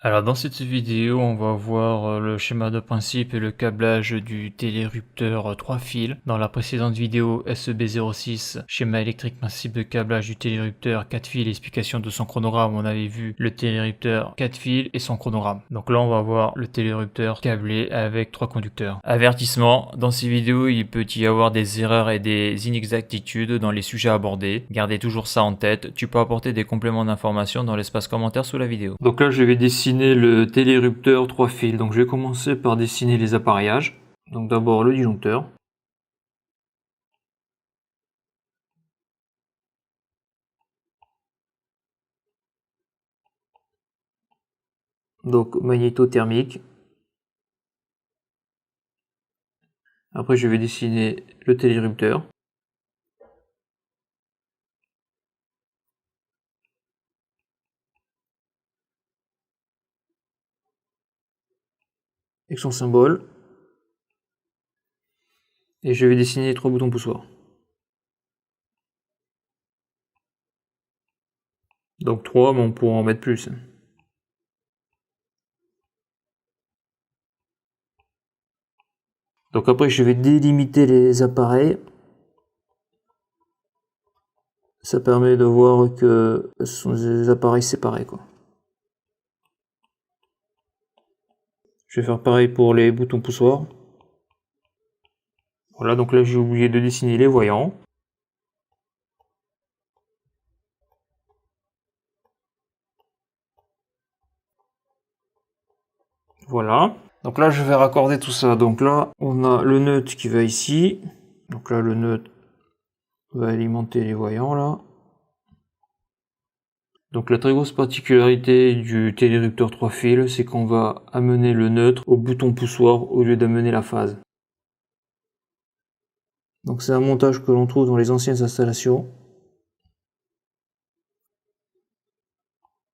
Alors dans cette vidéo, on va voir le schéma de principe et le câblage du télérupteur 3 fils. Dans la précédente vidéo SEB06, schéma électrique, principe de câblage du télérupteur 4 fils, explication de son chronogramme, on avait vu le télérupteur 4 fils et son chronogramme. Donc là on va voir le télérupteur câblé avec 3 conducteurs. Avertissement, dans ces vidéos il peut y avoir des erreurs et des inexactitudes dans les sujets abordés. Gardez toujours ça en tête, tu peux apporter des compléments d'information dans l'espace commentaire sous la vidéo. Donc là je vais dessiner le télérupteur 3 fils. Donc je vais commencer par dessiner les appareillages. Donc d'abord le disjoncteur. Donc magnétothermique. Après je vais dessiner le télérupteur. Avec son symbole. Et je vais dessiner les 3 boutons poussoirs. Donc 3, mais on pourra en mettre plus. Donc après je vais délimiter les appareils. Ça permet de voir que ce sont des appareils séparés, quoi. Je vais faire pareil pour les boutons poussoirs. Voilà, donc là j'ai oublié de dessiner les voyants. Voilà. Donc là je vais raccorder tout ça. Donc là on a le neutre qui va ici. Donc là le neutre va alimenter les voyants là. Donc la très grosse particularité du télérupteur 3 fils, c'est qu'on va amener le neutre au bouton poussoir au lieu d'amener la phase. Donc c'est un montage que l'on trouve dans les anciennes installations.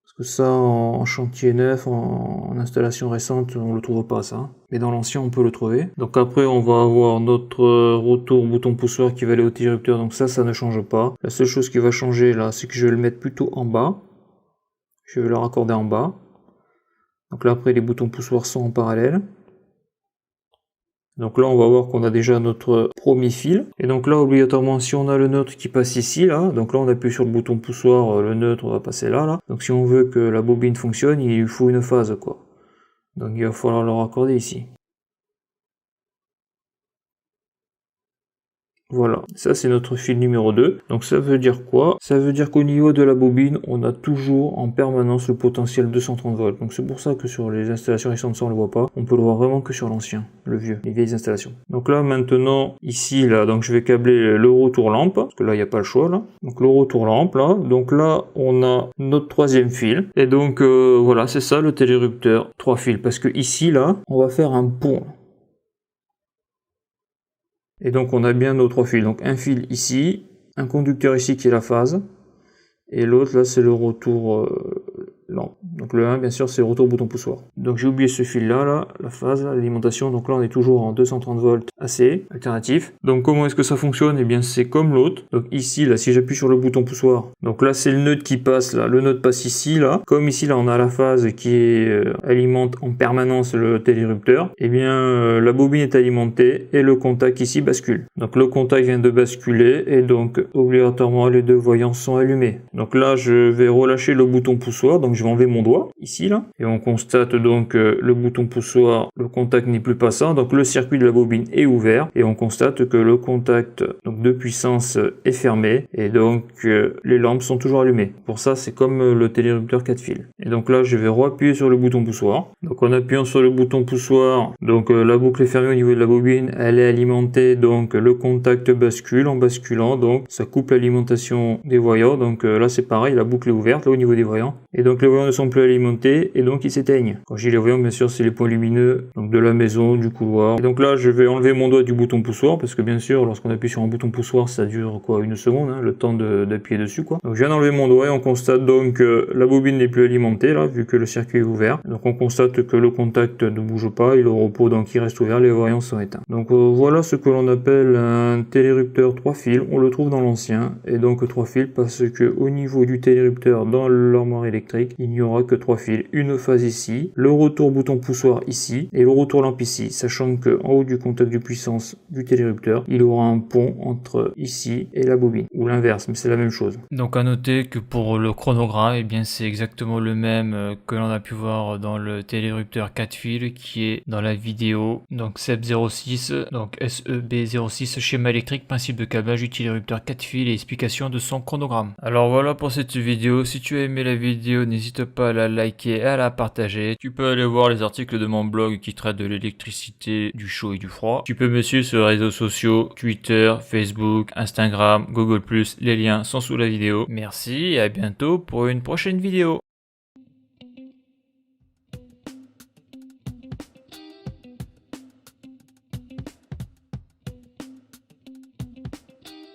Parce que ça, en chantier neuf, en installation récente, on le trouve pas ça. Mais dans l'ancien, on peut le trouver. Donc après, on va avoir notre retour bouton poussoir qui va aller au télérupteur. Donc ça ne change pas. La seule chose qui va changer là, c'est que je vais le mettre plutôt en bas. Je vais le raccorder en bas. Donc là, après, les boutons poussoirs sont en parallèle. Donc là, on va voir qu'on a déjà notre premier fil. Et donc là, obligatoirement, si on a le neutre qui passe ici, là, donc là, on appuie sur le bouton poussoir, le neutre va passer là, là. Donc si on veut que la bobine fonctionne, il lui faut une phase, quoi. Donc il va falloir le raccorder ici. Voilà, ça c'est notre fil numéro 2. Donc ça veut dire quoi? Ça veut dire qu'au niveau de la bobine, on a toujours en permanence le potentiel 230 volts. Donc c'est pour ça que sur les installations récentes, ça on le voit pas. On peut le voir vraiment que sur l'ancien, le vieux, les vieilles installations. Donc là maintenant, ici, là, donc je vais câbler le retour lampe, parce que là il n'y a pas le choix là. Donc le retour lampe là, donc là on a notre troisième fil. Et donc voilà, c'est ça le télérupteur 3 fils. Parce que ici là, on va faire un pont. Et donc on a bien nos 3 fils. Donc un fil ici, un conducteur ici qui est la phase, et l'autre là c'est le retour lampe. Donc le 1 bien sûr c'est le retour bouton poussoir. Donc j'ai oublié ce fil là, la phase, l'alimentation. Donc là on est toujours en 230 volts AC, alternatif. Donc comment est-ce que ça fonctionne? Et bien c'est comme l'autre. Donc ici là si j'appuie sur le bouton poussoir, donc là c'est le neutre qui passe là, le neutre passe ici là. Comme ici là on a la phase qui alimente en permanence le télérupteur, et bien la bobine est alimentée et le contact ici bascule. Donc le contact vient de basculer et donc obligatoirement les deux voyants sont allumés. Donc là je vais relâcher le bouton poussoir, donc je vais enlever mon doigt ici là, et on constate donc le bouton poussoir, le contact n'est plus passant, donc le circuit de la bobine est ouvert et on constate que le contact donc de puissance est fermé et donc les lampes sont toujours allumées. Pour ça c'est comme le télérupteur 4 fils. Et donc là je vais appuyer sur le bouton poussoir. Donc en appuyant sur le bouton poussoir, donc la boucle est fermée au niveau de la bobine, elle est alimentée, donc le contact bascule, en basculant donc ça coupe l'alimentation des voyants. Donc là c'est pareil, la boucle est ouverte là au niveau des voyants et donc les voyants ne sont plus alimentés et donc ils s'éteignent. Quand je dis les voyants, bien sûr c'est les points lumineux donc de la maison, du couloir. Et donc là je vais enlever mon doigt du bouton poussoir parce que bien sûr lorsqu'on appuie sur un bouton poussoir ça dure quoi, une seconde, hein, le temps d'appuyer dessus quoi. Donc je viens d'enlever mon doigt et on constate donc que la bobine n'est plus alimentée là vu que le circuit est ouvert. Donc on constate que le contact ne bouge pas, il est au repos donc il reste ouvert, les voyants sont éteints. Donc voilà ce que l'on appelle un télérupteur 3 fils, on le trouve dans l'ancien et donc 3 fils parce que au niveau du télérupteur dans l'armoire électrique, il n'y aura que 3 fils. Une phase ici, le retour bouton poussoir ici et le retour lampe ici, sachant que en haut du contact de puissance du télérupteur, il aura un pont entre ici et la bobine, ou l'inverse, mais c'est la même chose. Donc à noter que pour le chronogramme, eh bien c'est exactement le même que l'on a pu voir dans le télérupteur 4 fils qui est dans la vidéo. Donc SEB06, donc SEB06, schéma électrique, principe de câblage du télérupteur 4 fils et explication de son chronogramme. Alors voilà pour cette vidéo. Si tu as aimé la vidéo, n'hésite pas à la liker et à la partager. Tu peux aller voir les articles de mon blog qui traitent de l'électricité, du chaud et du froid. Tu peux me suivre sur les réseaux sociaux, Twitter, Facebook, Instagram, Google+, les liens sont sous la vidéo. Merci et à bientôt pour une prochaine vidéo.